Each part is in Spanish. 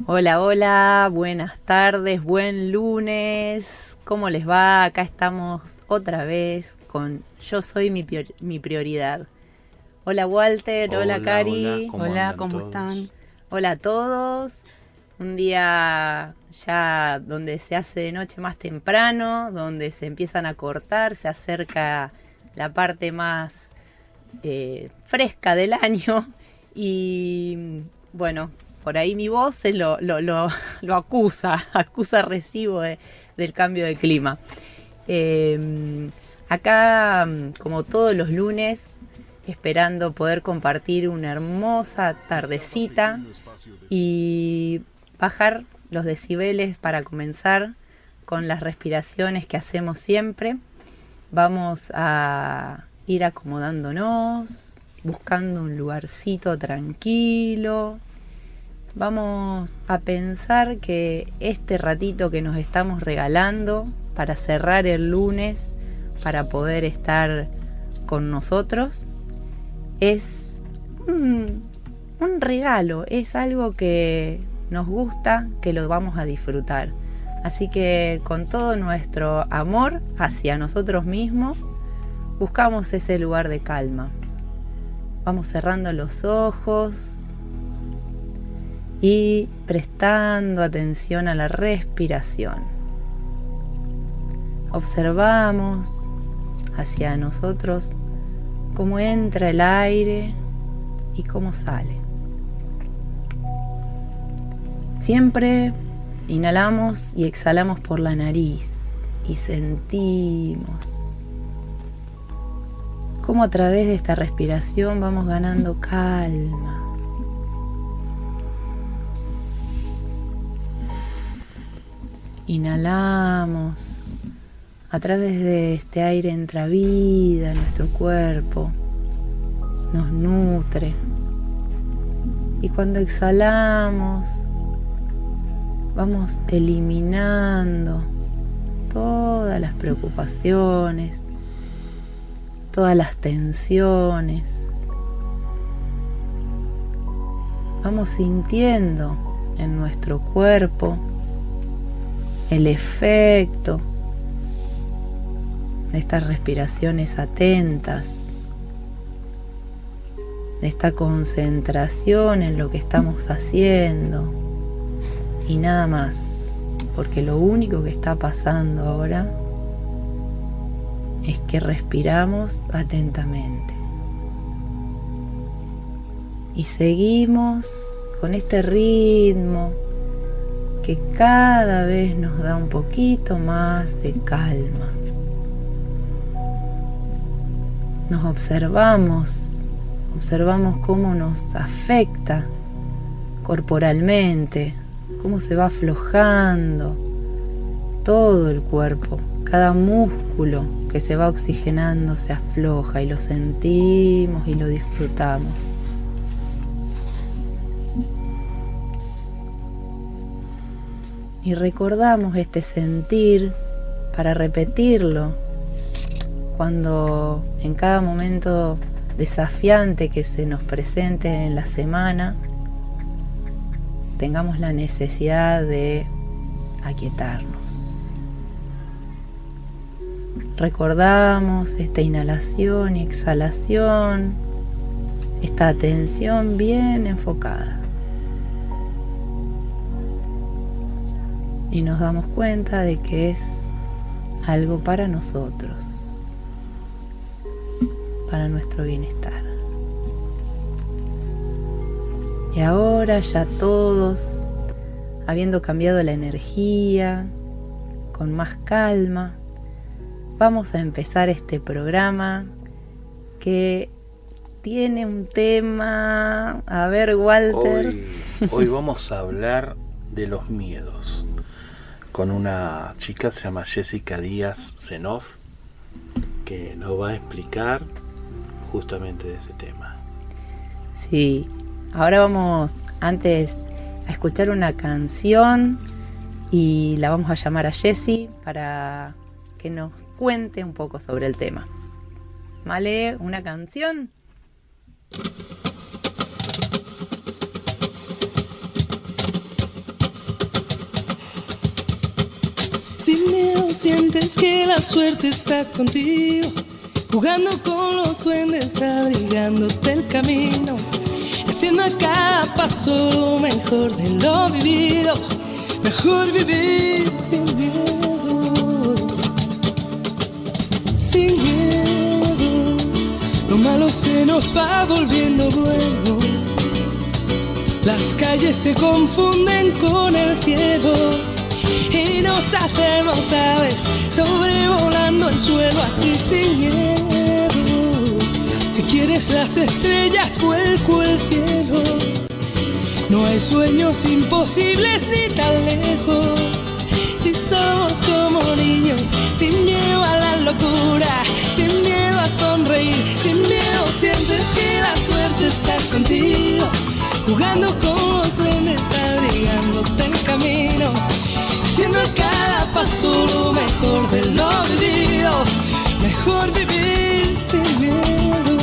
Hola, hola, buenas tardes, buen lunes. ¿Cómo les va? Acá estamos otra vez con Yo soy mi prioridad. Hola Walter, hola Hola, hola, Cari, ¿cómo Hola, andan ¿cómo están? todos? hola a todos. Un día ya donde se hace de noche más temprano, donde se empiezan a cortar, se acerca la parte más fresca del año y bueno, por ahí mi voz lo acusa recibo del cambio de clima. Eh, Acá, como todos los lunes, esperando poder compartir una hermosa tardecita y bajar los decibeles para comenzar con las respiraciones que hacemos siempre. Vamos a ir acomodándonos, buscando un lugarcito tranquilo. Vamos a pensar que este ratito que nos estamos regalando para cerrar el lunes, para poder estar con nosotros, es un regalo, es algo que nos gusta, que lo vamos a disfrutar. Así que con todo nuestro amor hacia nosotros mismos, buscamos ese lugar de calma. Vamos cerrando los ojos y prestando atención a la respiración. Observamos hacia nosotros cómo entra el aire y cómo sale. Siempre inhalamos y exhalamos por la nariz y sentimos cómo a través de esta respiración vamos ganando calma. Inhalamos, a través de este aire entra vida en nuestro cuerpo, nos nutre. Y cuando exhalamos, vamos eliminando todas las preocupaciones, todas las tensiones. Vamos sintiendo en nuestro cuerpo el efecto de estas respiraciones atentas, de esta concentración en lo que estamos haciendo y nada más, porque lo único que está pasando ahora es que respiramos atentamente y seguimos con este ritmo que cada vez nos da un poquito más de calma. Nos observamos cómo nos afecta corporalmente, cómo se va aflojando todo el cuerpo, cada músculo que se va oxigenando se afloja y lo sentimos y lo disfrutamos. Y recordamos este sentir para repetirlo cuando en cada momento desafiante que se nos presente en la semana tengamos la necesidad de aquietarnos. Recordamos esta inhalación y exhalación, esta atención bien enfocada. Y nos damos cuenta de que es algo para nosotros, para nuestro bienestar. Y ahora ya todos, habiendo cambiado la energía, con más calma, vamos a empezar este programa que tiene un tema. A ver, Walter. Hoy vamos a hablar de los miedos con una chica, se llama Jessica Díaz Zenoff, que nos va a explicar justamente de ese tema. Sí, ahora vamos antes a escuchar una canción y la vamos a llamar a Jessie para que nos cuente un poco sobre el tema. ¿Vale? ¿Una canción? sin miedo sientes que la suerte está contigo, jugando con los duendes, abrigándote el camino, haciendo a cada paso lo mejor de lo vivido. Mejor vivir sin miedo, sin miedo. Lo malo se nos va volviendo bueno, las calles se confunden con el cielo y nos hacemos aves sobrevolando el suelo así sin miedo. Si quieres las estrellas vuelco el cielo, no hay sueños imposibles ni tan lejos. Si somos como niños, sin miedo a la locura, sin miedo a sonreír, sin miedo sientes que la suerte está contigo, jugando con los duendes, abrigándote el camino, haciendo a cada paso lo mejor de lo vivido. Mejor vivir sin miedo,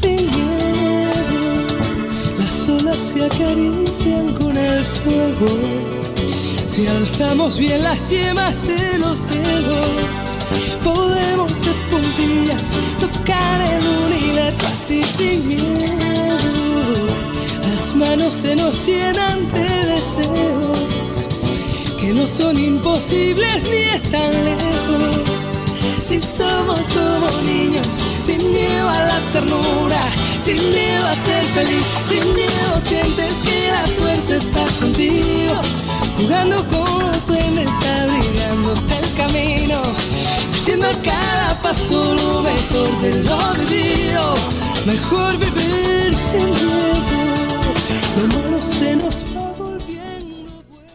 sin miedo. Las olas se acarician con el fuego, si alzamos bien las yemas de los dedos, podemos de puntillas tocar el universo así sin miedo. Las manos se nos llenan de deseos que no son imposibles ni están lejos. Si somos como niños, sin miedo a la ternura, sin miedo a ser feliz, sin miedo sientes que la suerte está contigo, jugando con los duendes, abrigándote el camino, haciendo a cada paso lo mejor de lo vivido. Mejor vivir sin miedo, lo malo se nos va volviendo bueno.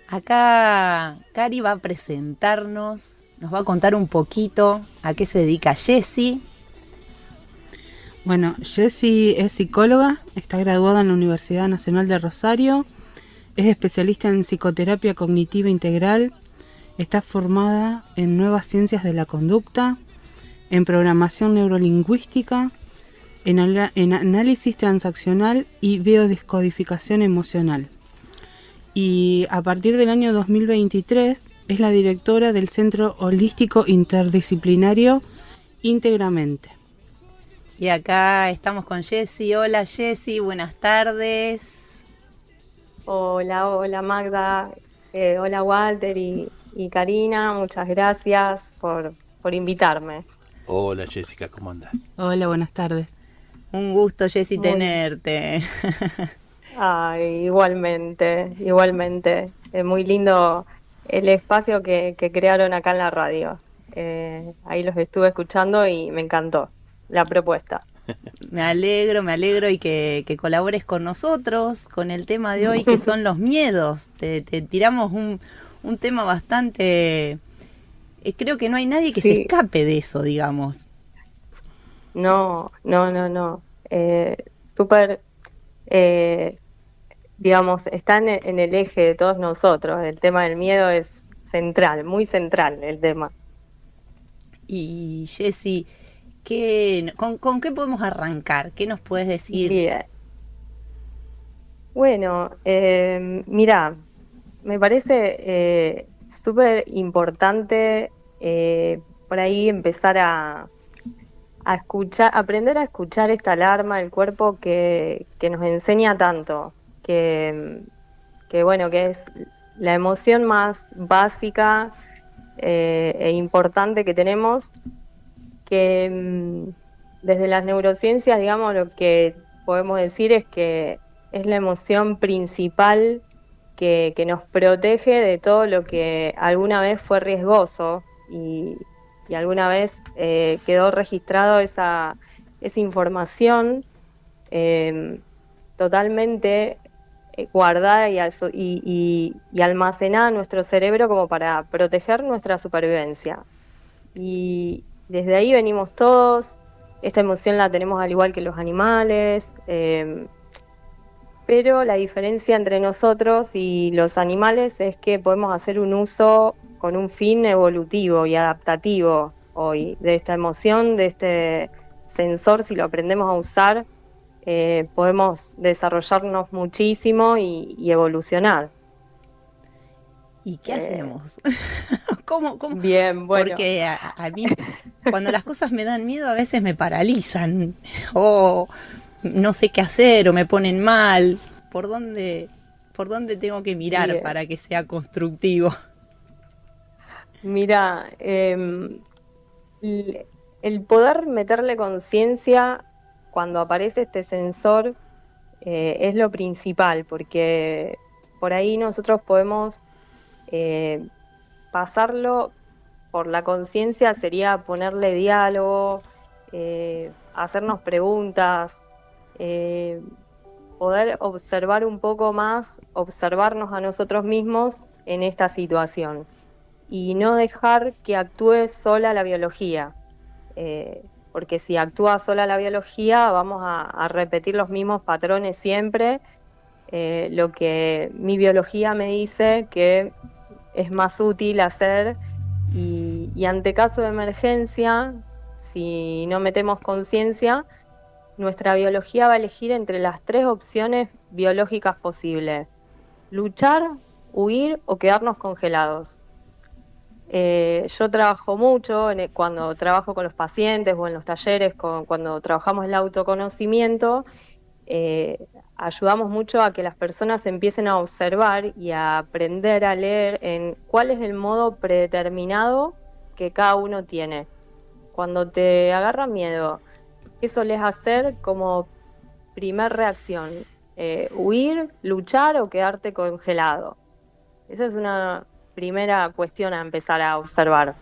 Acá Cari va a presentarnos, nos va a contar un poquito a qué se dedica Jessie. Bueno, Jessie es psicóloga, está graduada en la Universidad Nacional de Rosario, es especialista en psicoterapia cognitiva integral, está formada en nuevas ciencias de la conducta, en programación neurolingüística, en análisis transaccional y biodescodificación emocional. Y a partir del año 2023 es la directora del Centro Holístico Interdisciplinario Íntegramente. Y acá estamos con Jessie. Hola Jessie, buenas tardes. Hola Magda, hola Walter y Karina, muchas gracias por invitarme. Hola Jessica, ¿cómo andás? Hola, buenas tardes. Un gusto Jessie tenerte. Ay, igualmente, es muy lindo el espacio que crearon acá en la radio. Ahí los estuve escuchando y me encantó la propuesta. Me alegro y que colabores con nosotros, con el tema de hoy que son los miedos. Te tiramos un tema bastante... creo que no hay nadie que se escape de eso, digamos. No. Súper, digamos, está en el eje de todos nosotros. El tema del miedo es central, muy central el tema. Y Jessie, ¿con qué podemos arrancar? ¿Qué nos puedes decir? Bien. Bueno, mira, me parece súper importante por ahí empezar a escuchar, aprender a escuchar esta alarma del cuerpo que nos enseña tanto, que bueno, que es la emoción más básica e importante que tenemos, que desde las neurociencias, digamos, lo que podemos decir es que es la emoción principal que nos protege de todo lo que alguna vez fue riesgoso y alguna vez quedó registrado esa información totalmente guardada y almacenada en nuestro cerebro como para proteger nuestra supervivencia. Y desde ahí venimos todos. Esta emoción la tenemos al igual que los animales, pero la diferencia entre nosotros y los animales es que podemos hacer un uso con un fin evolutivo y adaptativo hoy de esta emoción, de este sensor, si lo aprendemos a usar podemos desarrollarnos muchísimo y evolucionar. ¿Y qué hacemos? ¿Cómo? Bien, bueno. Porque a mí, cuando las cosas me dan miedo, a veces me paralizan, o no sé qué hacer, o me ponen mal. ¿Por dónde tengo que mirar Bien. para que sea constructivo? Mira, el poder meterle conciencia cuando aparece este sensor es lo principal, porque por ahí nosotros podemos pasarlo por la conciencia, sería ponerle diálogo, hacernos preguntas, eh, poder observar un poco más, observarnos a nosotros mismos en esta situación y no dejar que actúe sola la biología, porque si actúa sola la biología vamos a repetir los mismos patrones siempre, lo que mi biología me dice que es más útil hacer y ante caso de emergencia, si no metemos conciencia, nuestra biología va a elegir entre las 3 opciones biológicas posibles: luchar, huir o quedarnos congelados. Yo trabajo mucho cuando trabajo con los pacientes o en los talleres, cuando trabajamos el autoconocimiento, ayudamos mucho a que las personas empiecen a observar y a aprender a leer en cuál es el modo predeterminado que cada uno tiene. Cuando te agarra miedo, ¿qué solés hacer como primer reacción? ¿Huir, luchar o quedarte congelado? Esa es una primera cuestión a empezar a observar.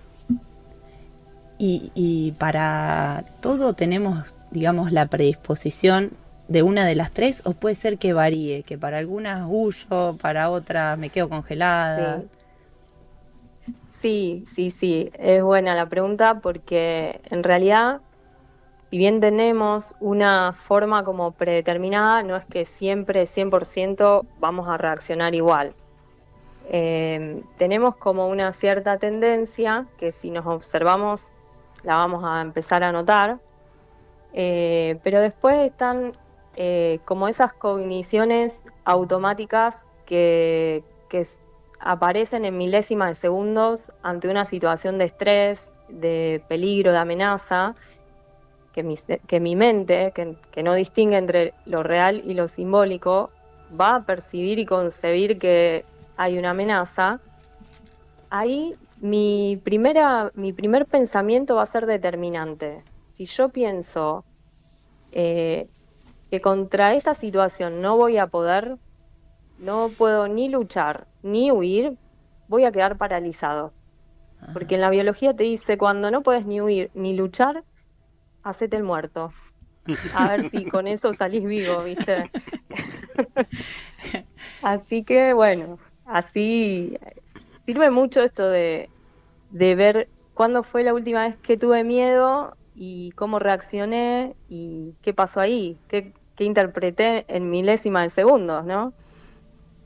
Y para todo tenemos, digamos, la predisposición de una de las 3, o puede ser que varíe, que para algunas huyo, para otras me quedo congelada. Sí, es buena la pregunta, porque en realidad, si bien tenemos una forma como predeterminada, no es que siempre 100% vamos a reaccionar igual. Tenemos como una cierta tendencia que si nos observamos la vamos a empezar a notar, pero después están como esas cogniciones automáticas que aparecen en milésimas de segundos ante una situación de estrés, de peligro, de amenaza, que mi mente, que no distingue entre lo real y lo simbólico, va a percibir y concebir que hay una amenaza. Ahí mi primer pensamiento va a ser determinante. Si yo pienso que contra esta situación no voy a poder, no puedo ni luchar ni huir, voy a quedar paralizado. Porque en la biología te dice, cuando no puedes ni huir ni luchar, hacete el muerto. A ver si con eso salís vivo, ¿viste? Así que bueno, así sirve mucho esto de ver cuándo fue la última vez que tuve miedo y cómo reaccioné y qué pasó ahí, qué interpreté en milésimas de segundos, ¿no?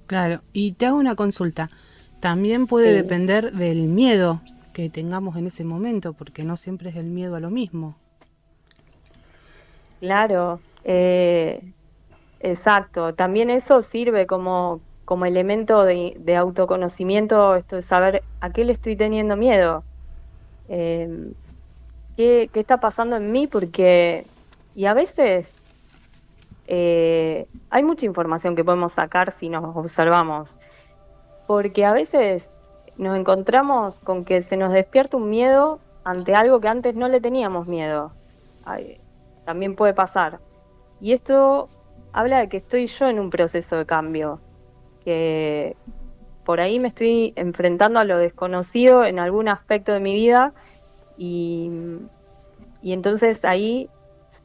Claro, y te hago una consulta. También puede depender del miedo que tengamos en ese momento, porque no siempre es el miedo a lo mismo. Claro, exacto. También eso sirve como elemento de autoconocimiento, esto de saber a qué le estoy teniendo miedo, qué está pasando en mí, y a veces hay mucha información que podemos sacar si nos observamos, porque a veces nos encontramos con que se nos despierta un miedo ante algo que antes no le teníamos miedo. También puede pasar. Y esto habla de que estoy yo en un proceso de cambio, que por ahí me estoy enfrentando a lo desconocido en algún aspecto de mi vida y entonces ahí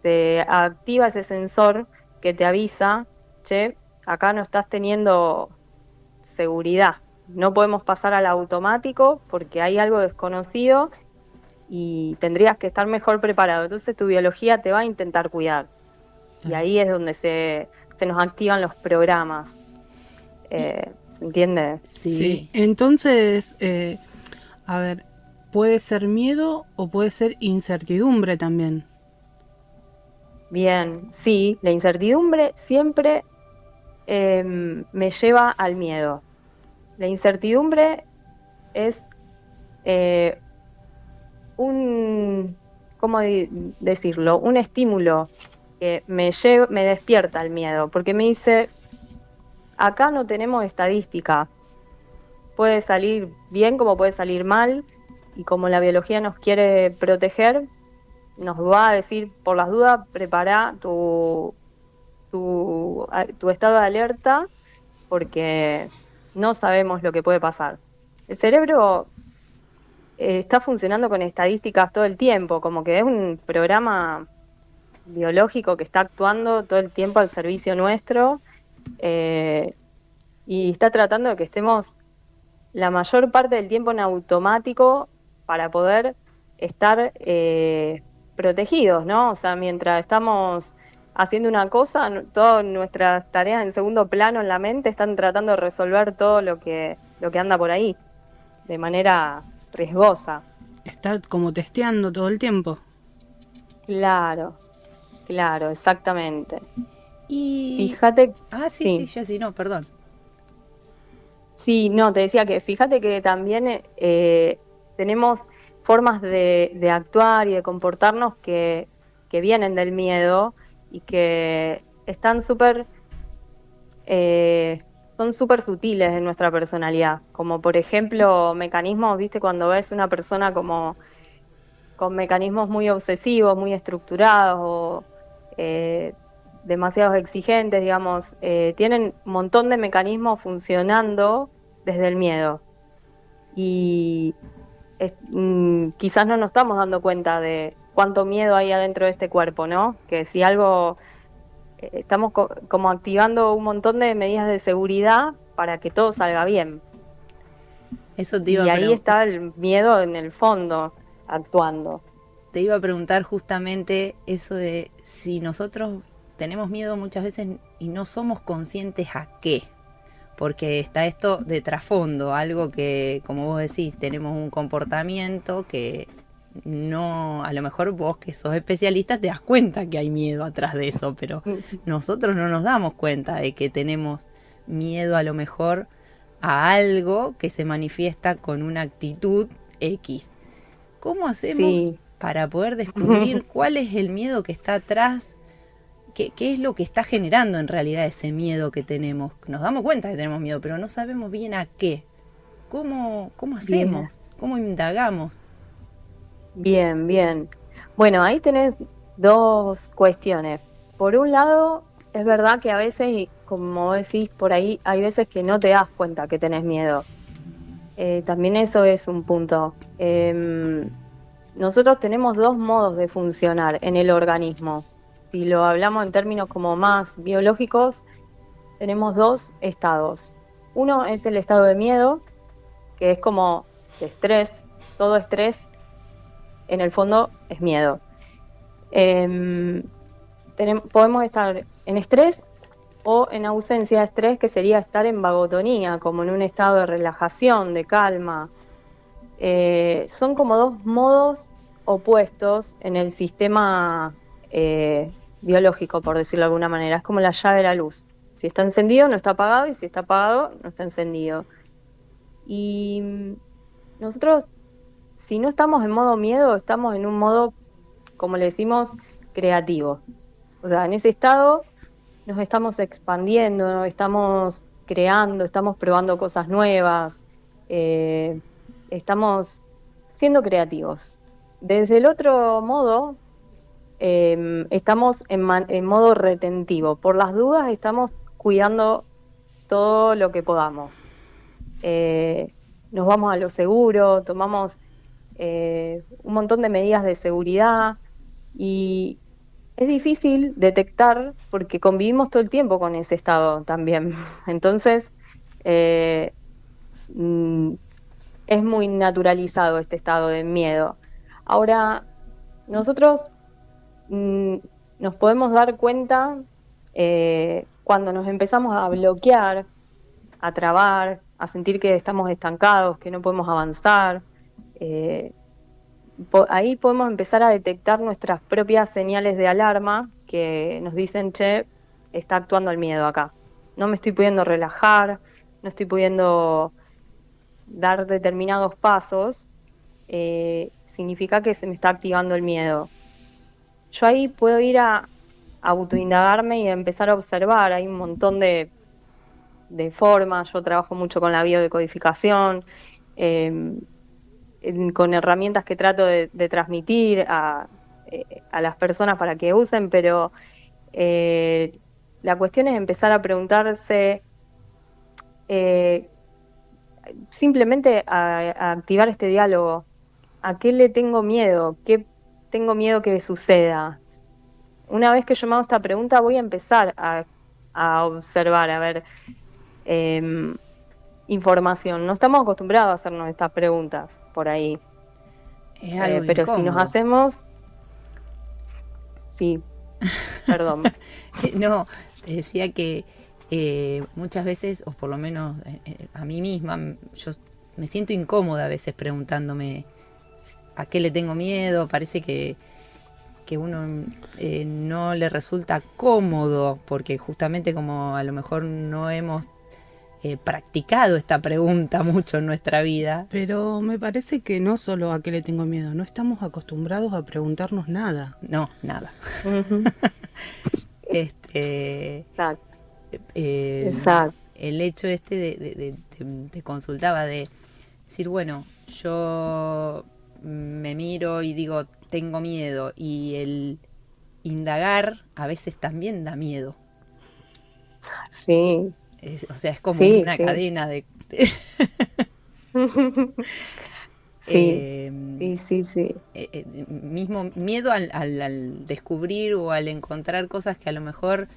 se activa ese sensor que te avisa, che, acá no estás teniendo seguridad, no podemos pasar al automático porque hay algo desconocido y tendrías que estar mejor preparado. Entonces tu biología te va a intentar cuidar. Y ahí es donde se nos activan los programas. ¿Se entiende? Sí. Entonces, a ver, puede ser miedo o puede ser incertidumbre también. Bien, sí, la incertidumbre siempre me lleva al miedo. La incertidumbre es eh, ¿cómo decirlo? Un estímulo que me despierta el miedo, porque me dice, acá no tenemos estadística, puede salir bien como puede salir mal, y como la biología nos quiere proteger, nos va a decir, por las dudas, prepara tu estado de alerta, porque no sabemos lo que puede pasar. El cerebro está funcionando con estadísticas todo el tiempo, como que es un programa biológico que está actuando todo el tiempo al servicio nuestro, eh, y está tratando de que estemos la mayor parte del tiempo en automático para poder estar protegidos, ¿no? O sea, mientras estamos haciendo una cosa, todas nuestras tareas en segundo plano en la mente están tratando de resolver todo lo que anda por ahí, de manera riesgosa. Está como testeando todo el tiempo. Claro, claro, exactamente. Y... Fíjate, sí, Jessy, no, perdón. Sí, no, te decía que fíjate que también tenemos formas de actuar y de comportarnos que vienen del miedo y que están son súper sutiles en nuestra personalidad. Como por ejemplo, mecanismos, viste, cuando ves una persona como con mecanismos muy obsesivos, muy estructurados o demasiados exigentes, digamos, tienen un montón de mecanismos funcionando desde el miedo. Y quizás no nos estamos dando cuenta de cuánto miedo hay adentro de este cuerpo, ¿no? Que si algo, estamos como activando un montón de medidas de seguridad para que todo salga bien. Eso te Y iba a ahí está el miedo en el fondo, actuando. Te iba a preguntar justamente eso de si nosotros tenemos miedo muchas veces y no somos conscientes a qué. Porque está esto de trasfondo, algo que, como vos decís, tenemos un comportamiento que no, a lo mejor vos que sos especialista te das cuenta que hay miedo atrás de eso, pero nosotros no nos damos cuenta de que tenemos miedo a lo mejor a algo que se manifiesta con una actitud X. ¿Cómo hacemos para poder descubrir cuál es el miedo que está atrás? ¿Qué es lo que está generando en realidad ese miedo que tenemos? Nos damos cuenta que tenemos miedo, pero no sabemos bien a qué. ¿Cómo hacemos? Bien. ¿Cómo indagamos? Bien, bien. Bueno, ahí tenés dos cuestiones. Por un lado, es verdad que a veces, como decís por ahí, hay veces que no te das cuenta que tenés miedo. También eso es un punto. Nosotros tenemos dos modos de funcionar en el organismo. Si lo hablamos en términos como más biológicos, tenemos dos estados. Uno es el estado de miedo, que es como de estrés. Todo estrés, en el fondo, es miedo. Podemos estar en estrés o en ausencia de estrés, que sería estar en vagotonía, como en un estado de relajación, de calma. Son como dos modos opuestos en el sistema biológico, por decirlo de alguna manera. Es como la llave de la luz. Si está encendido, no está apagado, y si está apagado, no está encendido. Y nosotros, si no estamos en modo miedo, estamos en un modo, como le decimos, creativo. O sea, en ese estado nos estamos expandiendo, estamos creando, estamos probando cosas nuevas, estamos siendo creativos. Desde el otro modo, estamos en modo retentivo. Por las dudas estamos cuidando todo lo que podamos. Nos vamos a lo seguro, tomamos un montón de medidas de seguridad, y es difícil detectar porque convivimos todo el tiempo con ese estado también. Entonces, es muy naturalizado este estado de miedo. Ahora, nosotros nos podemos dar cuenta cuando nos empezamos a bloquear, a trabar, a sentir que estamos estancados, que no podemos avanzar. Ahí podemos empezar a detectar nuestras propias señales de alarma, que nos dicen, che, está actuando el miedo acá. No me estoy pudiendo relajar, no estoy pudiendo dar determinados pasos, significa que se me está activando el miedo. Yo ahí puedo ir a autoindagarme y a empezar a observar. Hay un montón de formas. Yo trabajo mucho con la biodecodificación, con herramientas que trato de transmitir a las personas para que usen, pero la cuestión es empezar a preguntarse, simplemente a activar este diálogo. ¿A qué le tengo miedo? ¿Qué tengo miedo que suceda? Una vez que yo me hago esta pregunta, voy a empezar a observar, a ver información. No estamos acostumbrados a hacernos estas preguntas por ahí. Es algo pero incómodo. si nos hacemos... Sí, perdón. No, te decía que muchas veces, o por lo menos a mí misma, yo me siento incómoda a veces preguntándome a qué le tengo miedo. Parece que uno no le resulta cómodo, porque justamente como a lo mejor no hemos practicado esta pregunta mucho en nuestra vida. Pero me parece que no solo a qué le tengo miedo, no estamos acostumbrados a preguntarnos nada. No, nada. Uh-huh. Exacto. Exacto. El hecho te consultaba de decir, bueno, yo me miro y digo, tengo miedo, y el indagar a veces también da miedo. Sí. O sea, es como sí, una sí. cadena de... Sí. Mismo miedo al descubrir o al encontrar cosas que a lo mejor,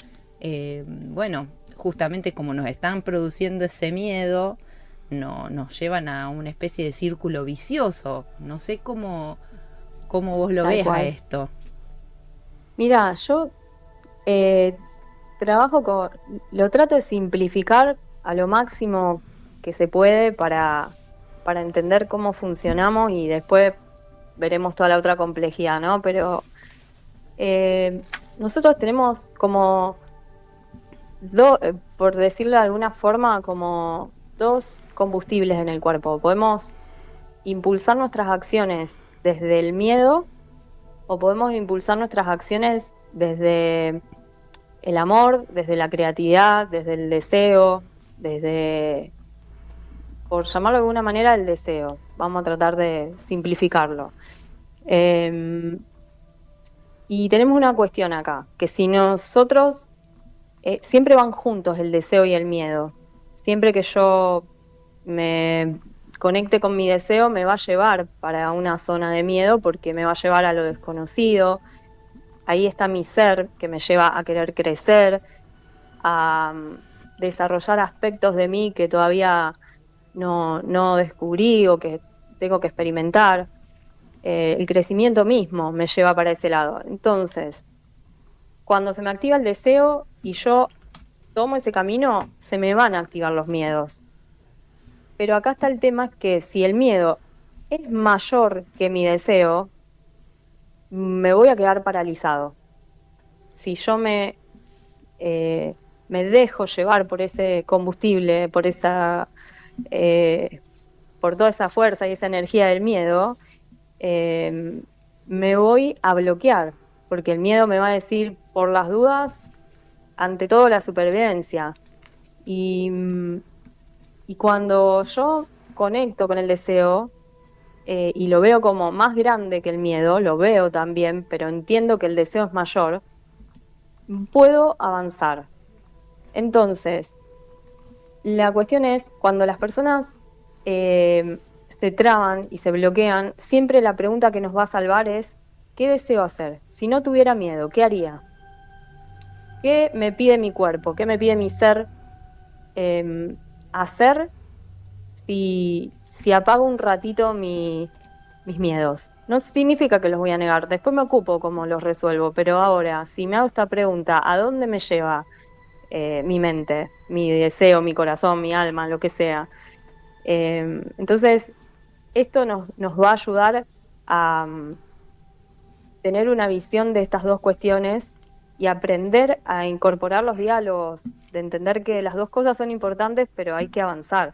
bueno, justamente como nos están produciendo ese miedo, nos llevan a una especie de círculo vicioso. No sé cómo vos lo ves a esto. Mira, yo lo trato de simplificar a lo máximo que se puede para entender cómo funcionamos, y después veremos toda la otra complejidad, ¿no? Pero nosotros tenemos como por decirlo de alguna forma, como dos combustibles en el cuerpo. Podemos impulsar nuestras acciones desde el miedo, o podemos impulsar nuestras acciones desde el amor, desde la creatividad, desde el deseo, desde, por llamarlo de alguna manera, el deseo. Vamos a tratar de simplificarlo. Y tenemos una cuestión acá, que si nosotros siempre van juntos el deseo y el miedo. Siempre que yo me conecte con mi deseo, me va a llevar para una zona de miedo, porque me va a llevar a lo desconocido. Ahí está mi ser, que me lleva a querer crecer, a desarrollar aspectos de mí que todavía no descubrí o que tengo que experimentar. El crecimiento mismo me lleva para ese lado. Entonces, cuando se me activa el deseo y yo tomo ese camino, se me van a activar los miedos. Pero acá está el tema, que si el miedo es mayor que mi deseo, me voy a quedar paralizado. Si yo me dejo llevar por ese combustible, por toda esa fuerza y esa energía del miedo, me voy a bloquear, porque el miedo me va a decir, por las dudas, ante todo la supervivencia. Y cuando yo conecto con el deseo, y lo veo como más grande que el miedo, lo veo también, pero entiendo que el deseo es mayor, puedo avanzar. Entonces, la cuestión es, cuando las personas se traban y se bloquean, siempre la pregunta que nos va a salvar es, ¿qué deseo hacer? Si no tuviera miedo, ¿qué haría? ¿Qué me pide mi cuerpo? ¿Qué me pide mi ser hacer si apago un ratito mis miedos? No significa que los voy a negar, después me ocupo cómo los resuelvo, pero ahora, si me hago esta pregunta, ¿a dónde me lleva mi mente, mi deseo, mi corazón, mi alma, lo que sea? Entonces, esto nos va a ayudar a tener una visión de estas dos cuestiones y aprender a incorporar los diálogos, de entender que las dos cosas son importantes, pero hay que avanzar.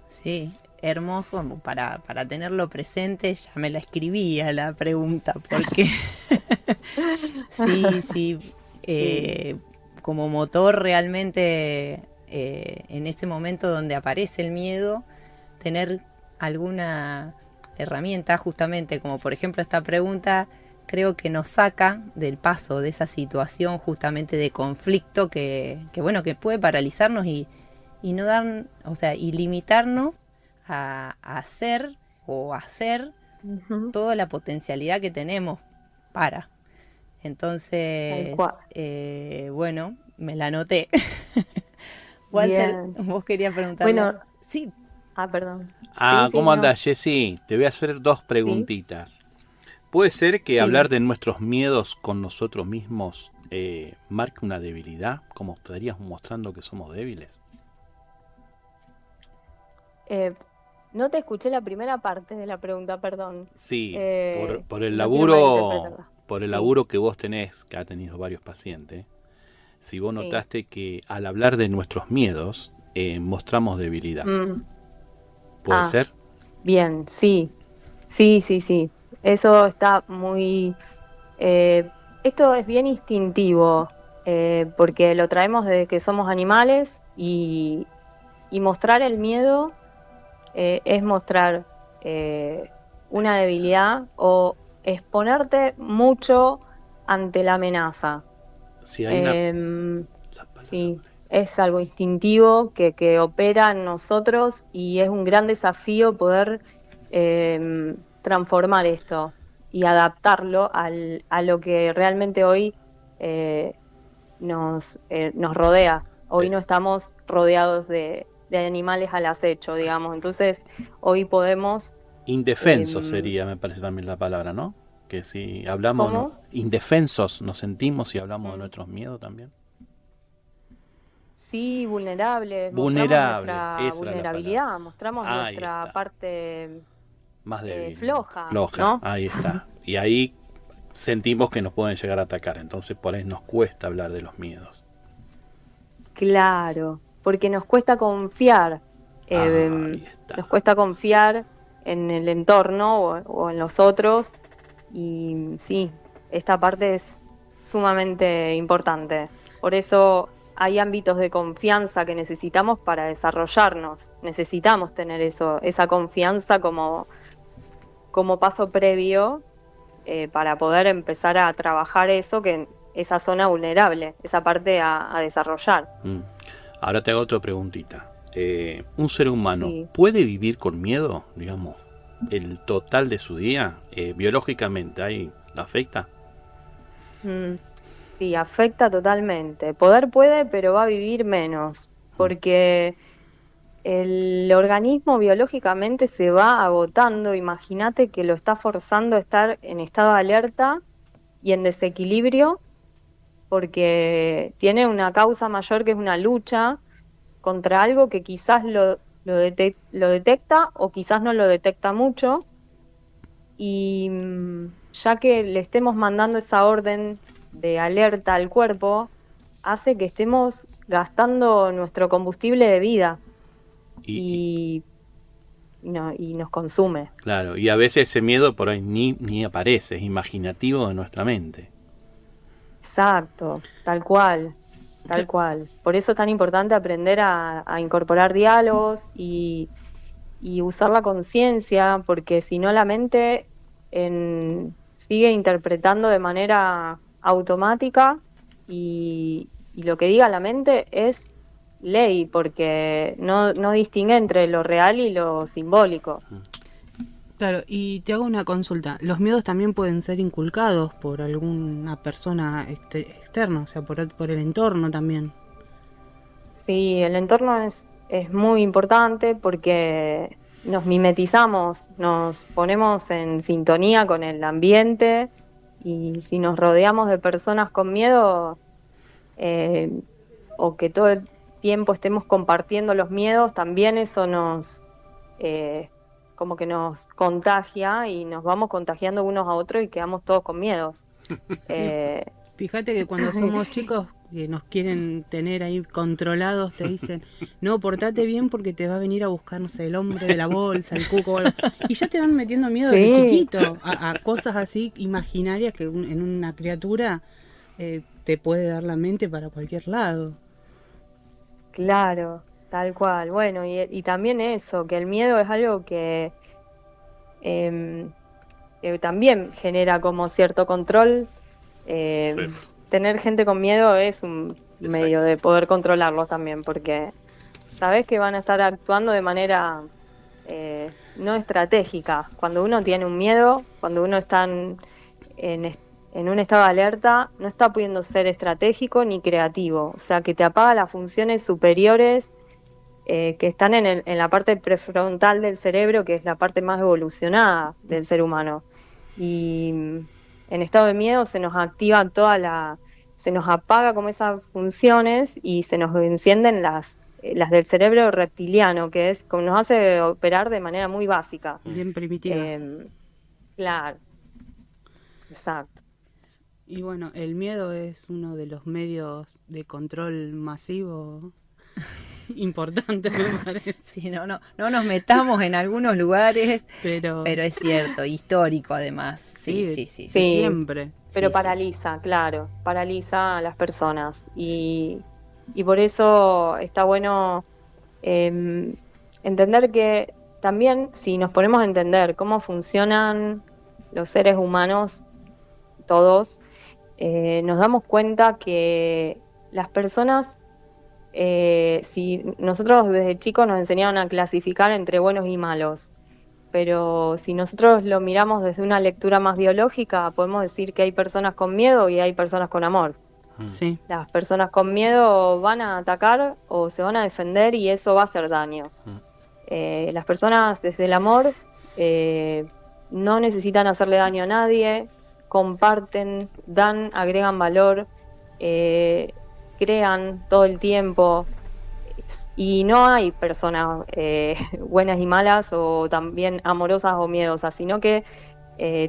Sí, hermoso para tenerlo presente. Ya me la escribía la pregunta, porque sí, como motor realmente en ese momento donde aparece el miedo, tener alguna herramienta justamente, como por ejemplo esta pregunta, creo que nos saca del paso de esa situación justamente de conflicto que bueno, que puede paralizarnos y no dar, o sea, y limitarnos a hacer Ujú. toda la potencialidad que tenemos para. Tal Entonces, cual. bueno, me la anoté. Walter, Bien. vos querías preguntarle. Bueno, Sí, perdón. Ah, Sí, ¿cómo no. andás, Jessy? Te voy a hacer dos Sí, preguntitas. ¿Puede ser que sí. hablar de nuestros miedos con nosotros mismos marque una debilidad? Como estarías mostrando que somos débiles. Eh, no te escuché la primera parte de la pregunta, perdón. Sí, por el Y no quiero laburo, malinterpretarla. por el Sí, laburo que vos tenés, que ha tenido varios pacientes, si vos sí. notaste que al hablar de nuestros miedos mostramos debilidad. Mm. ¿Puede Ah, ser? bien, sí. Sí, sí, sí. Eso está muy... esto es bien instintivo, porque lo traemos desde que somos animales y mostrar el miedo es mostrar una debilidad o exponerte mucho ante la amenaza. Si hay una... Em, La palabra sí, por ahí. es algo instintivo que opera en nosotros y es un gran desafío poder transformar esto y adaptarlo a lo que realmente hoy eh, nos rodea. Hoy Eh, no estamos rodeados de animales al acecho, digamos. Entonces, hoy podemos... Indefensos em, sería, me parece también la palabra, ¿no? Que si hablamos, ¿Cómo? indefensos nos sentimos si hablamos de Mm. nuestros miedos también. Sí, vulnerables, mostramos Vulnerable, nuestra esa era la palabra. vulnerabilidad, mostramos Ahí nuestra está, parte más débil, floja, floja, ¿no? ahí está. Y ahí sentimos que nos pueden llegar a atacar, entonces por ahí nos cuesta hablar de los miedos. Claro, porque nos cuesta confiar, Ahí nos está. cuesta confiar en el entorno o en los otros y sí, esta parte es sumamente importante. Por eso hay ámbitos de confianza que necesitamos para desarrollarnos. Necesitamos tener eso, esa confianza como paso previo para poder empezar a trabajar eso, que esa zona vulnerable, esa parte a desarrollar. Mm. Ahora te hago otra preguntita. ¿Un ser humano Sí. puede vivir con miedo, digamos, el total de su día? Biológicamente, ¿ahí lo afecta? Mm, sí, afecta totalmente. Poder puede, pero va a vivir menos, Mm. porque el organismo biológicamente se va agotando. Imagínate que lo está forzando a estar en estado de alerta y en desequilibrio, porque tiene una causa mayor que es una lucha contra algo que quizás lo detecta o quizás no lo detecta mucho. Y ya que le estemos mandando esa orden de alerta al cuerpo, hace que estemos gastando nuestro combustible de vida Y, y, y nos consume. claro, y a veces ese miedo por ahí ni aparece, es imaginativo de nuestra mente. Exacto, tal cual, tal cual. Por eso es tan importante aprender a incorporar diálogos y usar la conciencia, porque si no la mente sigue interpretando de manera automática y lo que diga la mente es ley, porque no distingue entre lo real y lo simbólico. Claro, y te hago una consulta. Los miedos también pueden ser inculcados por alguna persona externa, o sea, por el entorno también. Sí, el entorno es muy importante porque nos mimetizamos, nos ponemos en sintonía con el ambiente y si nos rodeamos de personas con miedo eh, o que todo el tiempo estemos compartiendo los miedos, también eso eh, como que nos contagia y nos vamos contagiando unos a otros y quedamos todos con miedos. Sí, Eh, Fíjate que cuando somos chicos que nos quieren tener ahí controlados, te dicen, no, portate bien porque te va a venir a buscar, no sé, el hombre de la bolsa, el cuco, o algo. Y ya te van metiendo miedo desde chiquito a cosas así imaginarias que en una criatura te puede dar la mente para cualquier lado. Claro, tal cual. Bueno, y también eso, que el miedo es algo que también genera como cierto control. Sí. Tener gente con miedo es un Exacto. medio de poder controlarlos también, porque sabes que van a estar actuando de manera no estratégica. Cuando uno tiene un miedo, cuando uno está en un estado de alerta, no está pudiendo ser estratégico ni creativo. O sea, que te apaga las funciones superiores que están en la parte prefrontal del cerebro, que es la parte más evolucionada del ser humano. Y en estado de miedo se nos activa se nos apaga como esas funciones y se nos encienden las del cerebro reptiliano, que es como nos hace operar de manera muy básica. Bien primitiva. Claro, exacto. Y bueno, el miedo es uno de los medios de control masivo importante, me parece. Sí, no nos metamos en algunos lugares, Pero es cierto, histórico además. Sí. siempre. Pero Sí, paraliza, claro, paraliza a las personas. Y por eso está bueno entender que también, si nos ponemos a entender cómo funcionan los seres humanos, todos, nos damos cuenta que las personas, si nosotros desde chicos nos enseñaron a clasificar entre buenos y malos, pero si nosotros lo miramos desde una lectura más biológica, podemos decir que hay personas con miedo y hay personas con amor. Sí. Las personas con miedo van a atacar o se van a defender y eso va a hacer daño. Las personas desde el amor no necesitan hacerle daño a nadie, comparten, dan, agregan valor, crean todo el tiempo. Y no hay personas buenas y malas o también amorosas o miedosas, sino que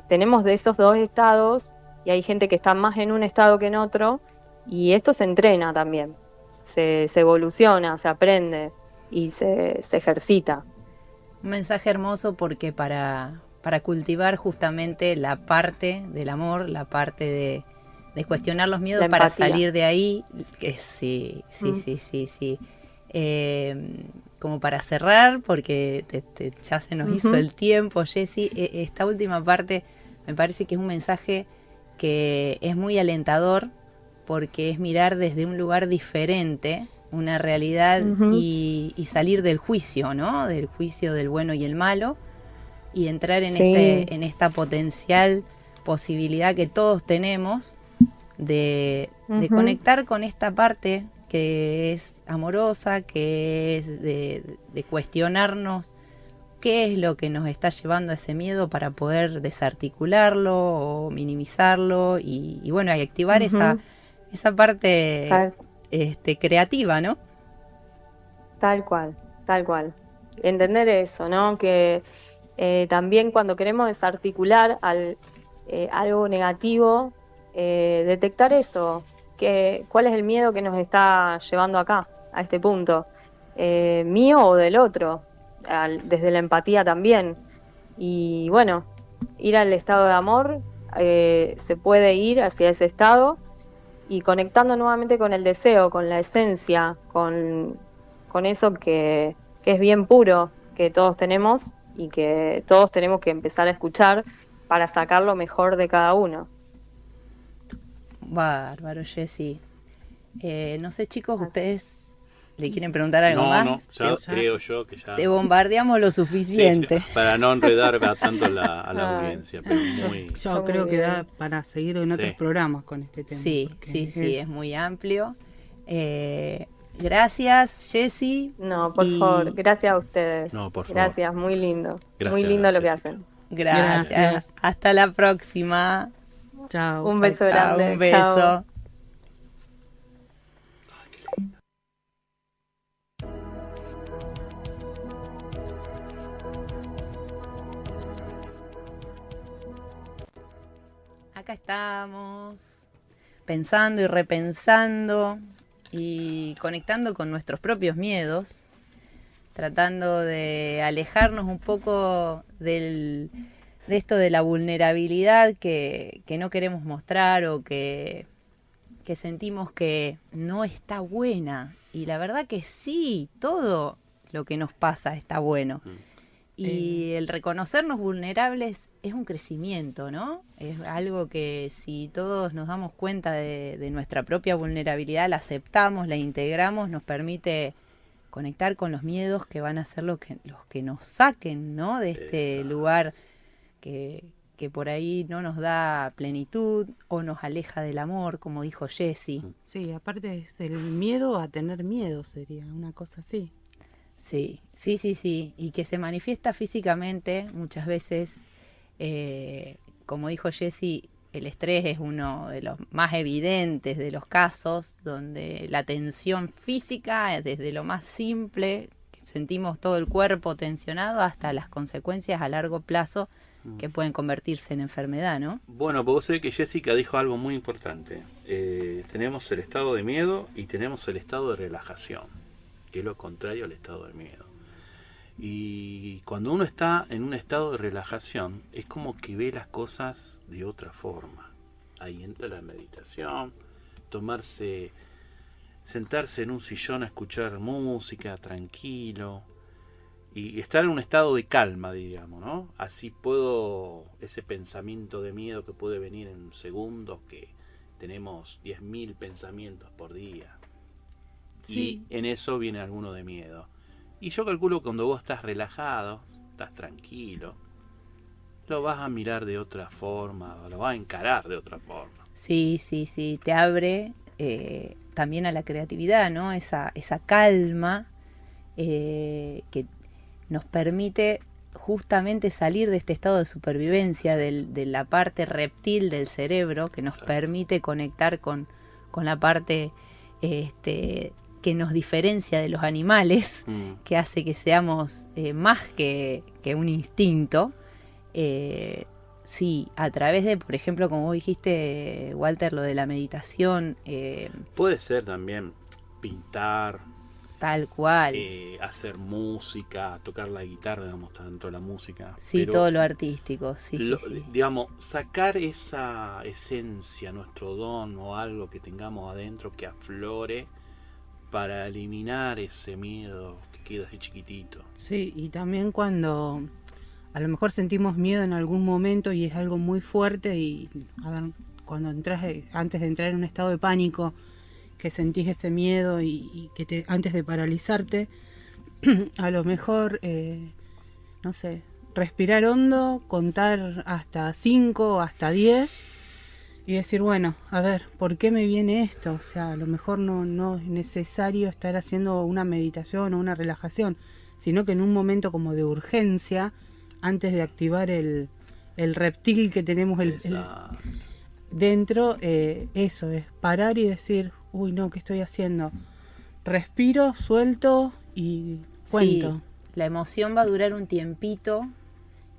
tenemos de esos dos estados y hay gente que está más en un estado que en otro y esto se entrena también, se evoluciona, se aprende y se ejercita. Un mensaje hermoso porque para cultivar justamente la parte del amor, la parte de cuestionar los miedos para salir de ahí, que sí. Como para cerrar, porque ya se nos hizo el tiempo, Jessy, esta última parte me parece que es un mensaje que es muy alentador, porque es mirar desde un lugar diferente una realidad y salir del juicio, ¿no? Del juicio del bueno y el malo, y entrar en esta potencial posibilidad que todos tenemos de conectar con esta parte que es amorosa, que es de cuestionarnos qué es lo que nos está llevando a ese miedo para poder desarticularlo o minimizarlo y bueno, y activar esa parte creativa, ¿no? Tal cual. Entender eso, ¿no? Que también cuando queremos desarticular algo negativo, detectar eso. ¿Cuál es el miedo que nos está llevando acá, a este punto? ¿Mío o del otro? Desde la empatía también. Y bueno, ir al estado de amor, se puede ir hacia ese estado y conectando nuevamente con el deseo, con la esencia, con eso que es bien puro, que todos tenemos y que todos tenemos que empezar a escuchar para sacar lo mejor de cada uno. Bárbaro, Jessy. No sé, chicos, ¿ustedes le quieren preguntar algo más? No, ya creo yo que ya... Te bombardeamos lo suficiente. Sí, para no enredar tanto a la audiencia, pero muy... Yo creo que da para seguir en otros programas con este tema. Sí, es muy amplio. Gracias, Jessy. No, por favor, gracias a ustedes. No, por favor. Gracias, muy lindo. Gracias, muy lindo lo que Jessica. hacen. Gracias. Hasta la próxima. Chao. Un beso grande. Un beso. Chao. Acá estamos. pensando y repensando y conectando con nuestros propios miedos, tratando de alejarnos un poco de esto de la vulnerabilidad que no queremos mostrar o que sentimos que no está buena. Y la verdad que sí, todo lo que nos pasa está bueno. Y el reconocernos vulnerables es un crecimiento, ¿no? Es algo que si todos nos damos cuenta de nuestra propia vulnerabilidad, la aceptamos, la integramos, nos permite conectar con los miedos que van a ser los que nos saquen, ¿no? De este lugar que por ahí no nos da plenitud o nos aleja del amor, como dijo Jessie. Sí, aparte es el miedo a tener miedo, sería una cosa así. Sí. Y que se manifiesta físicamente muchas veces, como dijo Jessie, el estrés es uno de los más evidentes de los casos, donde la tensión física, desde lo más simple, sentimos todo el cuerpo tensionado, hasta las consecuencias a largo plazo que pueden convertirse en enfermedad, ¿no? Bueno, pues vos sabés que Jessica dijo algo muy importante. Tenemos el estado de miedo y tenemos el estado de relajación, que es lo contrario al estado de miedo. Y cuando uno está en un estado de relajación, es como que ve las cosas de otra forma. Ahí entra la meditación, sentarse en un sillón a escuchar música, tranquilo, y estar en un estado de calma, digamos, ¿no? Así ese pensamiento de miedo que puede venir en segundos, que tenemos 10.000 pensamientos por día. Sí. Y en eso viene alguno de miedo. Y yo calculo que cuando vos estás relajado, estás tranquilo, lo vas a mirar de otra forma, lo vas a encarar de otra forma. Sí, te abre también a la creatividad, ¿no? Esa calma que nos permite justamente salir de este estado de supervivencia de la parte reptil del cerebro, que nos permite conectar con la parte que nos diferencia de los animales, que hace que seamos más que un instinto. Sí, a través de, por ejemplo, como vos dijiste, Walter, lo de la meditación. Puede ser también pintar. Tal cual. Hacer música, tocar la guitarra, digamos, está dentro de la música. Sí, pero todo lo artístico, sí. Digamos, sacar esa esencia, nuestro don o algo que tengamos adentro que aflore para eliminar ese miedo que queda así chiquitito. Sí, y también cuando a lo mejor sentimos miedo en algún momento y es algo muy fuerte y cuando antes de entrar en un estado de pánico, que sentís ese miedo y que antes de paralizarte, a lo mejor, no sé, respirar hondo, contar hasta 5, hasta 10 y decir, bueno, a ver, ¿por qué me viene esto? O sea, a lo mejor no es necesario estar haciendo una meditación o una relajación, sino que en un momento como de urgencia, antes de activar el reptil que tenemos dentro, eso es parar y decir, uy, no, ¿qué estoy haciendo? Respiro, suelto y cuento. Sí, la emoción va a durar un tiempito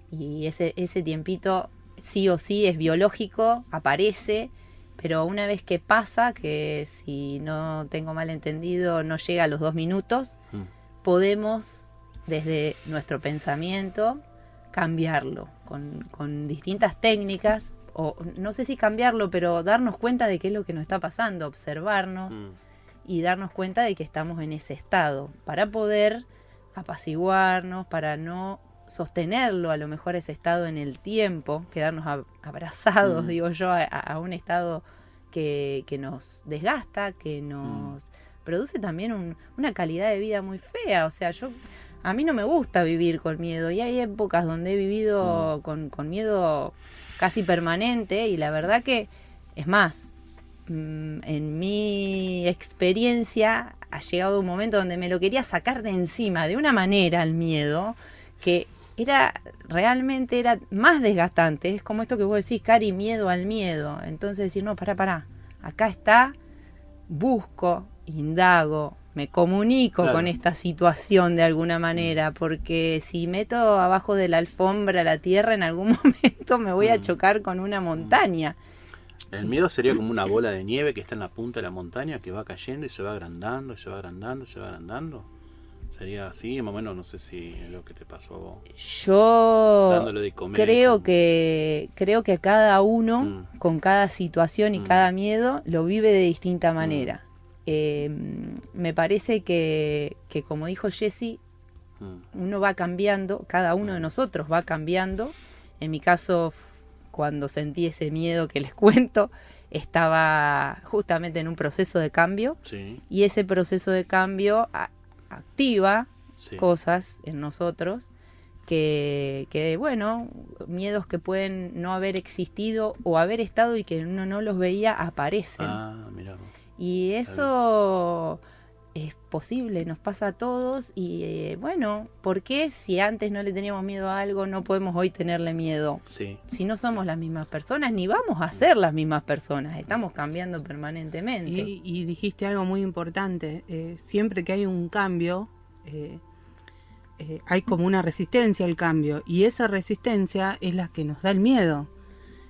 y ese tiempito sí o sí es biológico, aparece, pero una vez que pasa, que si no tengo mal entendido no llega a los 2 minutos, podemos desde nuestro pensamiento cambiarlo con distintas técnicas, o no sé si cambiarlo, pero darnos cuenta de qué es lo que nos está pasando, observarnos y darnos cuenta de que estamos en ese estado para poder apaciguarnos, para no sostenerlo a lo mejor ese estado en el tiempo, quedarnos abrazados, digo yo, a un estado que nos desgasta, que nos produce también una calidad de vida muy fea. O sea, a mí no me gusta vivir con miedo y hay épocas donde he vivido con miedo casi permanente y la verdad que, es más, en mi experiencia ha llegado un momento donde me lo quería sacar de encima de una manera el miedo que realmente era más desgastante. Es como esto que vos decís, Cari, miedo al miedo. Entonces decir, no, pará, acá está, busco, indago, me comunico con esta situación de alguna manera, porque si meto abajo de la alfombra la tierra, en algún momento me voy a chocar con una montaña. El miedo sería como una bola de nieve que está en la punta de la montaña, que va cayendo y se va agrandando, y se va agrandando, y se va agrandando. Sería así, más o menos, no sé si es lo que te pasó a vos. Yo Dándole de comer, creo como- que cada uno, con cada situación y cada miedo, lo vive de distinta manera. Me parece que como dijo Jessy, uno va cambiando, cada uno de nosotros va cambiando. En mi caso, cuando sentí ese miedo que les cuento, estaba justamente en un proceso de cambio, Sí, y ese proceso de cambio activa sí. cosas en nosotros que, bueno, miedos que pueden no haber existido o haber estado y que uno no los veía, aparecen. Ah, mira vos. Y eso es posible, nos pasa a todos. Y bueno, ¿por qué si antes no le teníamos miedo a algo, no podemos hoy tenerle miedo? Sí, Si no somos las mismas personas, ni vamos a ser las mismas personas, estamos cambiando permanentemente. Y dijiste algo muy importante, siempre que hay un cambio, hay como una resistencia al cambio, y esa resistencia es la que nos da el miedo.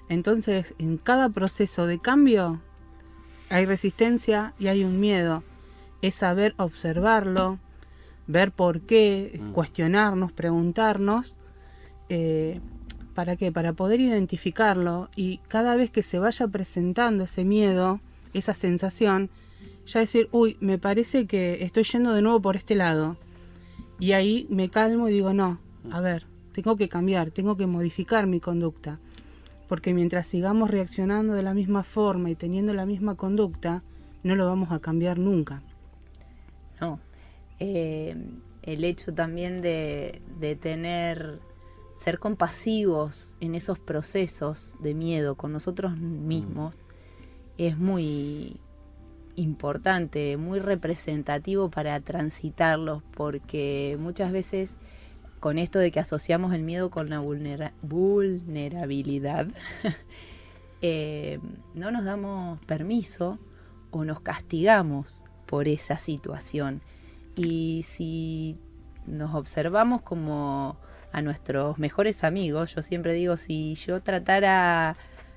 Entonces, en cada proceso de cambio hay resistencia y hay un miedo. Es saber observarlo, ver por qué, cuestionarnos, preguntarnos. ¿Para qué? Para poder identificarlo, y cada vez que se vaya presentando ese miedo, esa sensación, ya decir, uy, me parece que estoy yendo de nuevo por este lado. Y ahí me calmo y digo, no, a ver, tengo que cambiar, tengo que modificar mi conducta. Porque mientras sigamos reaccionando de la misma forma y teniendo la misma conducta, no lo vamos a cambiar nunca. No. El hecho también de ser compasivos en esos procesos de miedo con nosotros mismos es muy importante, muy representativo para transitarlos, porque muchas veces con esto de que asociamos el miedo con la vulnerabilidad, no nos damos permiso o nos castigamos por esa situación. Y si nos observamos como a nuestros mejores amigos, yo siempre digo, si yo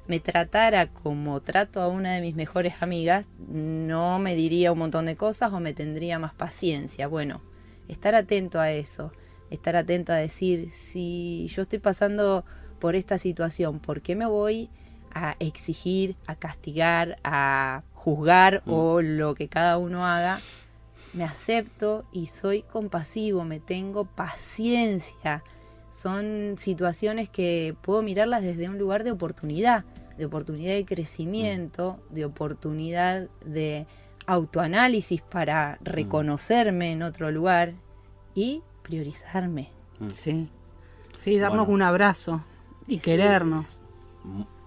me tratara como trato a una de mis mejores amigas, no me diría un montón de cosas o me tendría más paciencia. Bueno, estar atento a eso, estar atento a decir, si yo estoy pasando por esta situación, ¿por qué me voy a exigir, a castigar, a juzgar o lo que cada uno haga? Me acepto y soy compasivo, me tengo paciencia. Son situaciones que puedo mirarlas desde un lugar de oportunidad de crecimiento, de oportunidad de autoanálisis para reconocerme en otro lugar y priorizarme. Sí, sí, darnos Bueno. un abrazo y querernos.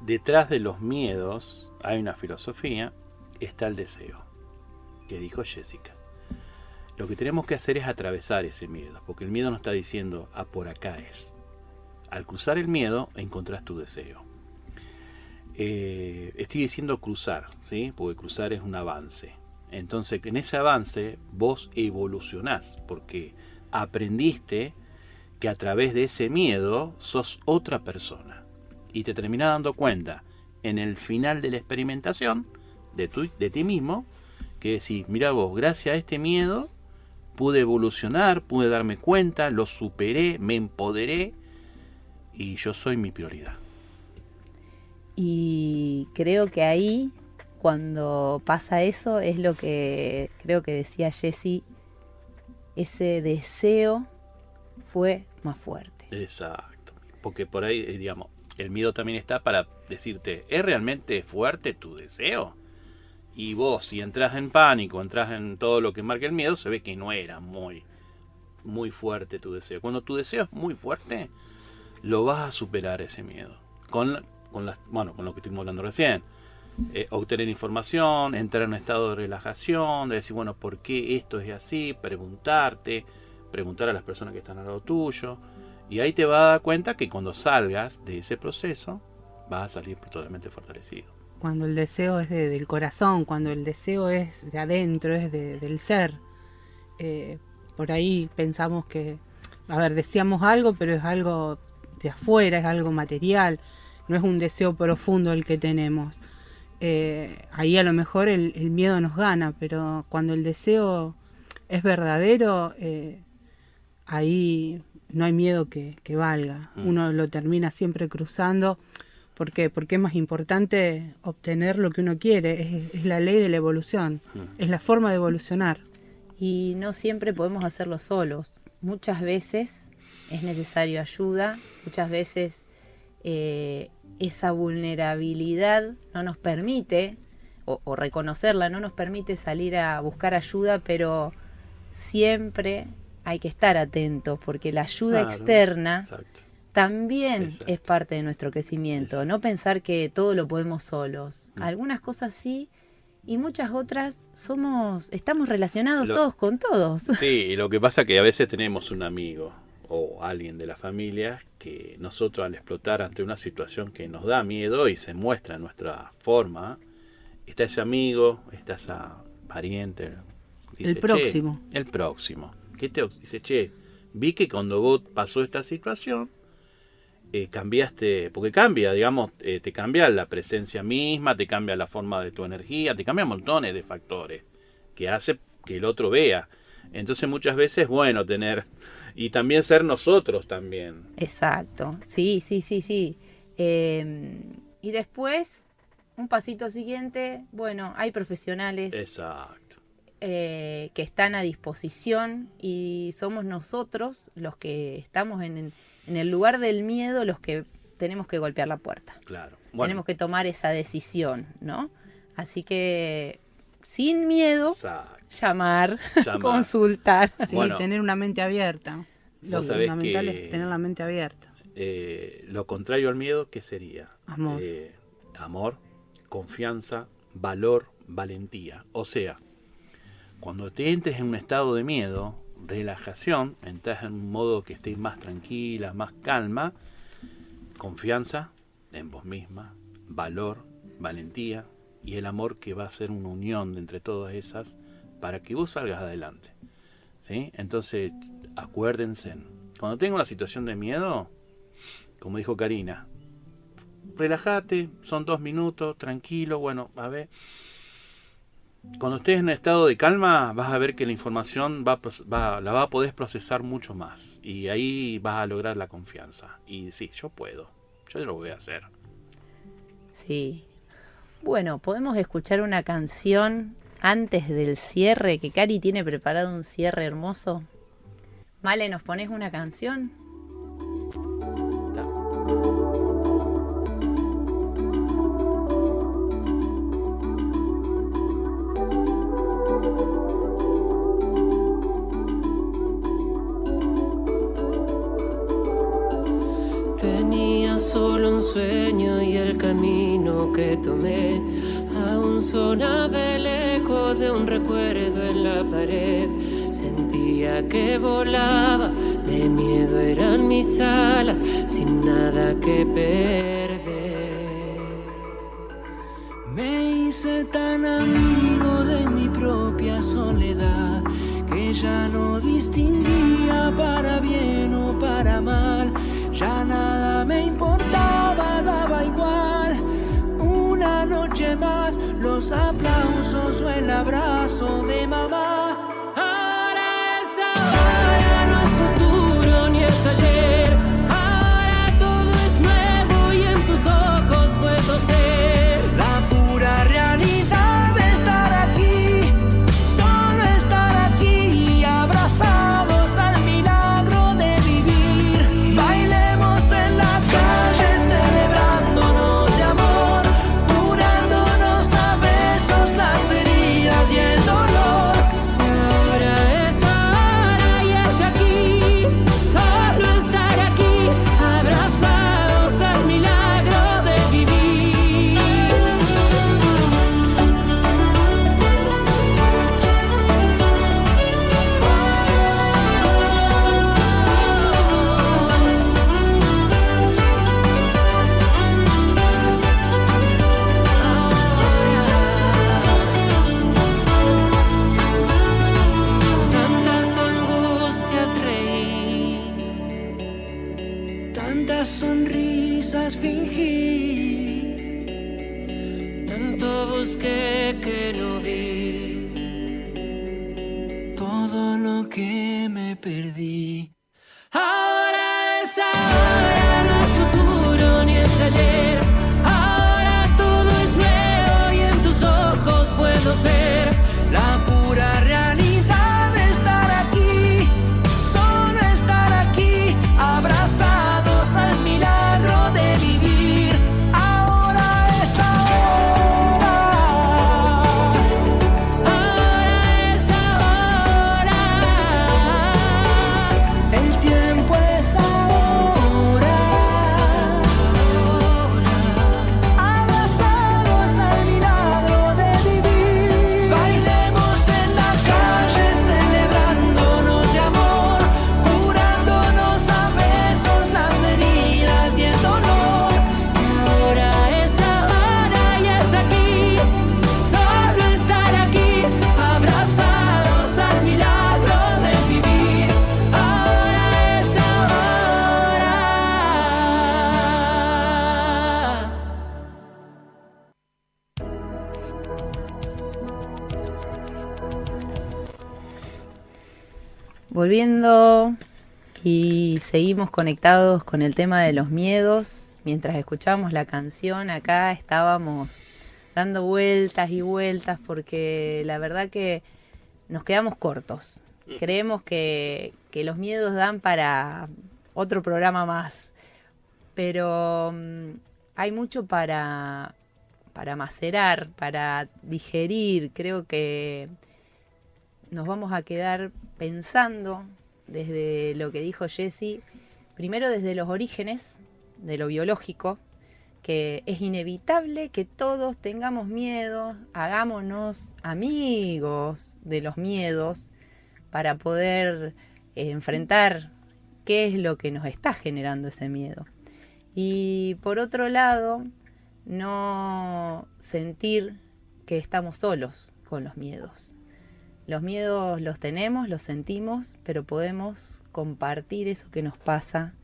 Detrás de los miedos hay una filosofía, está el deseo, que dijo Jessica. Lo que tenemos que hacer es atravesar ese miedo, porque el miedo nos está diciendo, por acá es. Al cruzar el miedo, encontrás tu deseo. Estoy diciendo cruzar, ¿sí? Porque cruzar es un avance. Entonces, en ese avance, vos evolucionás, porque aprendiste que a través de ese miedo sos otra persona. Y te terminás dando cuenta, en el final de la experimentación, de ti mismo, que decís, mira vos, gracias a este miedo, pude evolucionar, pude darme cuenta, lo superé, me empoderé, y yo soy mi prioridad. Y creo que ahí, cuando pasa eso, es lo que creo que decía Jessy, ese deseo fue más fuerte. Exacto. Porque por ahí, digamos, el miedo también está para decirte, ¿es realmente fuerte tu deseo? Y vos, si entras en pánico, entras en todo lo que marca el miedo, se ve que no era muy fuerte tu deseo. Cuando tu deseo es muy fuerte, lo vas a superar ese miedo. Con lo que estuvimos hablando recién. Obtener información, entrar en un estado de relajación, de decir, bueno, ¿por qué esto es así? Preguntar a las personas que están al lado tuyo. Y ahí te vas a dar cuenta que cuando salgas de ese proceso, vas a salir totalmente fortalecido. Cuando el deseo es del corazón, cuando el deseo es de adentro, es del ser. Por ahí pensamos que, deseamos algo, pero es algo de afuera, es algo material, no es un deseo profundo el que tenemos. ahí a lo mejor el miedo nos gana, pero cuando el deseo es verdadero, ahí no hay miedo que valga. Uno lo termina siempre cruzando. ¿Por qué? Porque es más importante obtener lo que uno quiere. Es la ley de la evolución. Es la forma de evolucionar. Y no siempre podemos hacerlo solos. Muchas veces es necesario ayuda. Muchas veces esa vulnerabilidad no nos permite, o reconocerla, no nos permite salir a buscar ayuda, pero siempre hay que estar atentos, porque la ayuda externa... Exacto. También es parte de nuestro crecimiento. No pensar que todo lo podemos solos. Algunas cosas sí, y muchas otras estamos relacionados todos con todos. Sí, y lo que pasa es que a veces tenemos un amigo o alguien de la familia que nosotros, al explotar ante una situación que nos da miedo y se muestra en nuestra forma, está ese amigo, está esa pariente. Dice, el próximo. El próximo. ¿Qué te dice? Che, vi que cuando vos pasó esta situación, cambiaste, porque cambia, digamos, te cambia la presencia misma, te cambia la forma de tu energía, te cambia montones de factores que hace que el otro vea. Entonces muchas veces es bueno tener, y también ser nosotros también. Exacto, sí. Y después, un pasito siguiente, bueno, hay profesionales. Exacto. Que están a disposición, y somos nosotros los que estamos en el lugar del miedo, los que tenemos que golpear la puerta. Claro. Bueno. Tenemos que tomar esa decisión, ¿no? Así que, sin miedo, llamar, consultar. Sí, tener una mente abierta. Lo fundamental es tener la mente abierta. Lo contrario al miedo, ¿qué sería? Amor. Amor, confianza, valor, valentía. O sea, cuando te entres en un estado de miedo, relajación, entras en un modo que estés más tranquila, más calma, confianza en vos misma, valor, valentía y el amor, que va a ser una unión entre todas esas para que vos salgas adelante, ¿sí? Entonces, acuérdense, cuando tenga una situación de miedo, como dijo Karina, relájate, son 2 minutos, tranquilo, bueno, a ver. Cuando estés en estado de calma, vas a ver que la información la va a poder procesar mucho más. Y ahí vas a lograr la confianza. Y sí, yo puedo. Yo lo voy a hacer. Sí. Bueno, podemos escuchar una canción antes del cierre, que Cari tiene preparado un cierre hermoso. Male, ¿nos pones una canción? Tenía solo un sueño y el camino que tomé aún sonaba el eco de un recuerdo en la pared. Sentía que volaba, de miedo eran mis alas, sin nada que perder. Me hice tan amigo de mi propia soledad que ya no distinguía para bien o para mal. Ya nada me importaba, daba igual. Una noche más, los aplausos o el abrazo de mamá. Ahora es ahora, no es futuro ni es ayer. Ahora todo es nuevo y en tus ojos puedo ser la pura realidad de estar aquí, solo estar aquí, abrazados al milagro de vivir. Bailemos en la calle celebrándonos de amor, curándonos a besos las heridas y el dolor. tanto busqué que no vi. Todo lo que me perdí. Ahora es ahora, no es futuro ni es ayer. Ahora todo es nuevo y en tus ojos puedo ser la pura realidad de estar aquí. Solo estar aquí, abrazados al milagro de vivir. Ahora es ahora. Ahora es ahora. El tiempo es ahora. Abrazados al milagro de vivir. Bailemos en la calle celebrándonos de amor, curándonos a besos las heridas y el dolor. Ahora es ahora y es aquí. Solo estar aquí, abrazados al milagro de vivir. Ahora es ahora. Volviendo y seguimos conectados con el tema de los miedos. Mientras escuchábamos la canción, acá estábamos dando vueltas y vueltas porque la verdad que nos quedamos cortos. Creemos que los miedos dan para otro programa más, pero hay mucho para macerar, para digerir. Creo que nos vamos a quedar pensando desde lo que dijo Jessy, primero desde los orígenes de lo biológico, que es inevitable que todos tengamos miedo, hagámonos amigos de los miedos para poder enfrentar qué es lo que nos está generando ese miedo. Y por otro lado, no sentir que estamos solos con los miedos. Los miedos los tenemos, los sentimos, pero podemos compartir eso que nos pasa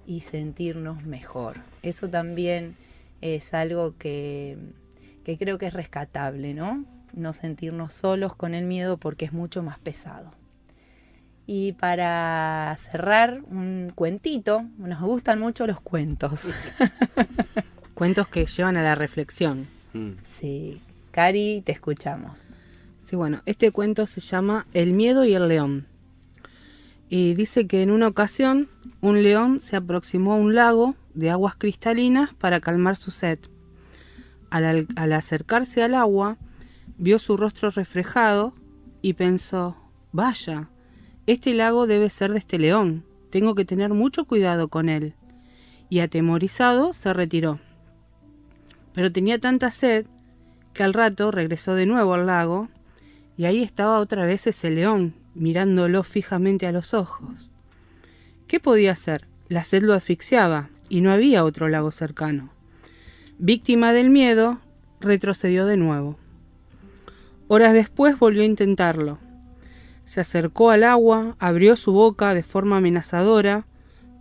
y sentirnos mejor. Eso también es algo que creo que es rescatable, ¿no? No sentirnos solos con el miedo porque es mucho más pesado. Y para cerrar, un cuentito. Nos gustan mucho los cuentos. Cuentos que llevan a la reflexión. Sí. Cari, te escuchamos. Sí, bueno, este cuento se llama El miedo y el león. Y dice que en una ocasión un león se aproximó a un lago de aguas cristalinas para calmar su sed. Al acercarse al agua, vio su rostro reflejado y pensó, vaya, este lago debe ser de este león, tengo que tener mucho cuidado con él. Y atemorizado se retiró. Pero tenía tanta sed que al rato regresó de nuevo al lago y ahí estaba otra vez ese león, mirándolo fijamente a los ojos. ¿Qué podía hacer? La sed lo asfixiaba y no había otro lago cercano. Víctima del miedo, retrocedió de nuevo. Horas después volvió a intentarlo. Se acercó al agua, abrió su boca de forma amenazadora,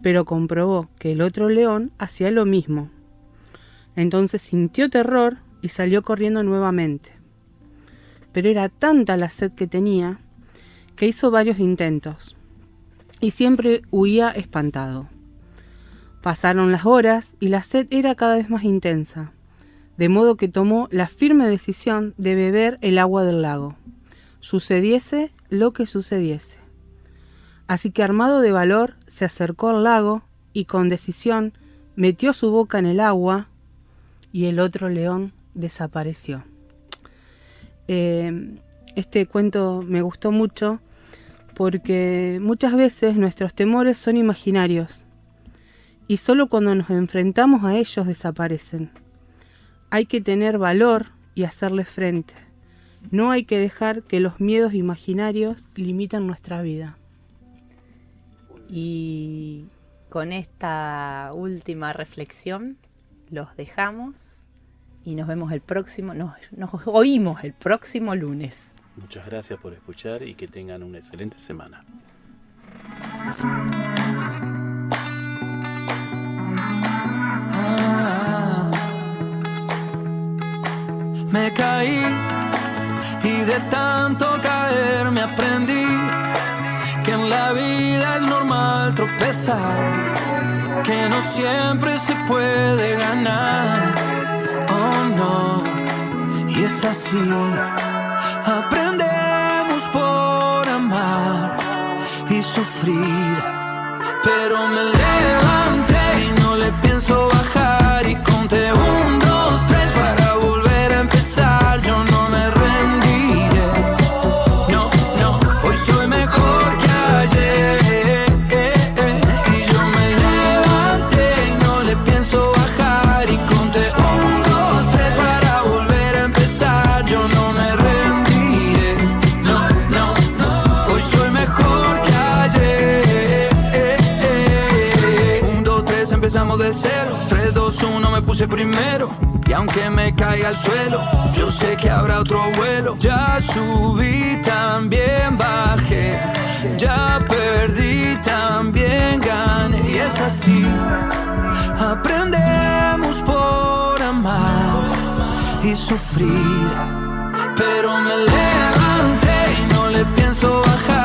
pero comprobó que el otro león hacía lo mismo. Entonces sintió terror y salió corriendo nuevamente. Pero era tanta la sed que tenía que hizo varios intentos y siempre huía espantado. Pasaron las horas y la sed era cada vez más intensa, de modo que tomó la firme decisión de beber el agua del lago, sucediese lo que sucediese. Así que armado de valor se acercó al lago y con decisión metió su boca en el agua y el otro león desapareció. Este cuento me gustó mucho porque muchas veces nuestros temores son imaginarios y solo cuando nos enfrentamos a ellos desaparecen. Hay que tener valor y hacerles frente. No hay que dejar que los miedos imaginarios limiten nuestra vida. Y con esta última reflexión los dejamos y nos vemos el próximo, nos oímos el próximo lunes. Muchas gracias por escuchar y que tengan una excelente semana. me caí y de tanto caer me aprendí que en la vida es normal tropezar, que no siempre se puede ganar, oh no, y es así, aprendemos por amar y sufrir, pero me levanté y no le pienso bajar y conté 1, 2, 3 para volver a empezar, yo no me rendiré, no, no, hoy soy mejor que ayer. Empezamos de cero, 3, 2, 1, me puse primero. Y aunque me caiga al suelo, yo sé que habrá otro vuelo. Ya subí, también bajé. Ya perdí, también gané. Y es así, aprendemos por amar y sufrir. Pero me levanté y no le pienso bajar.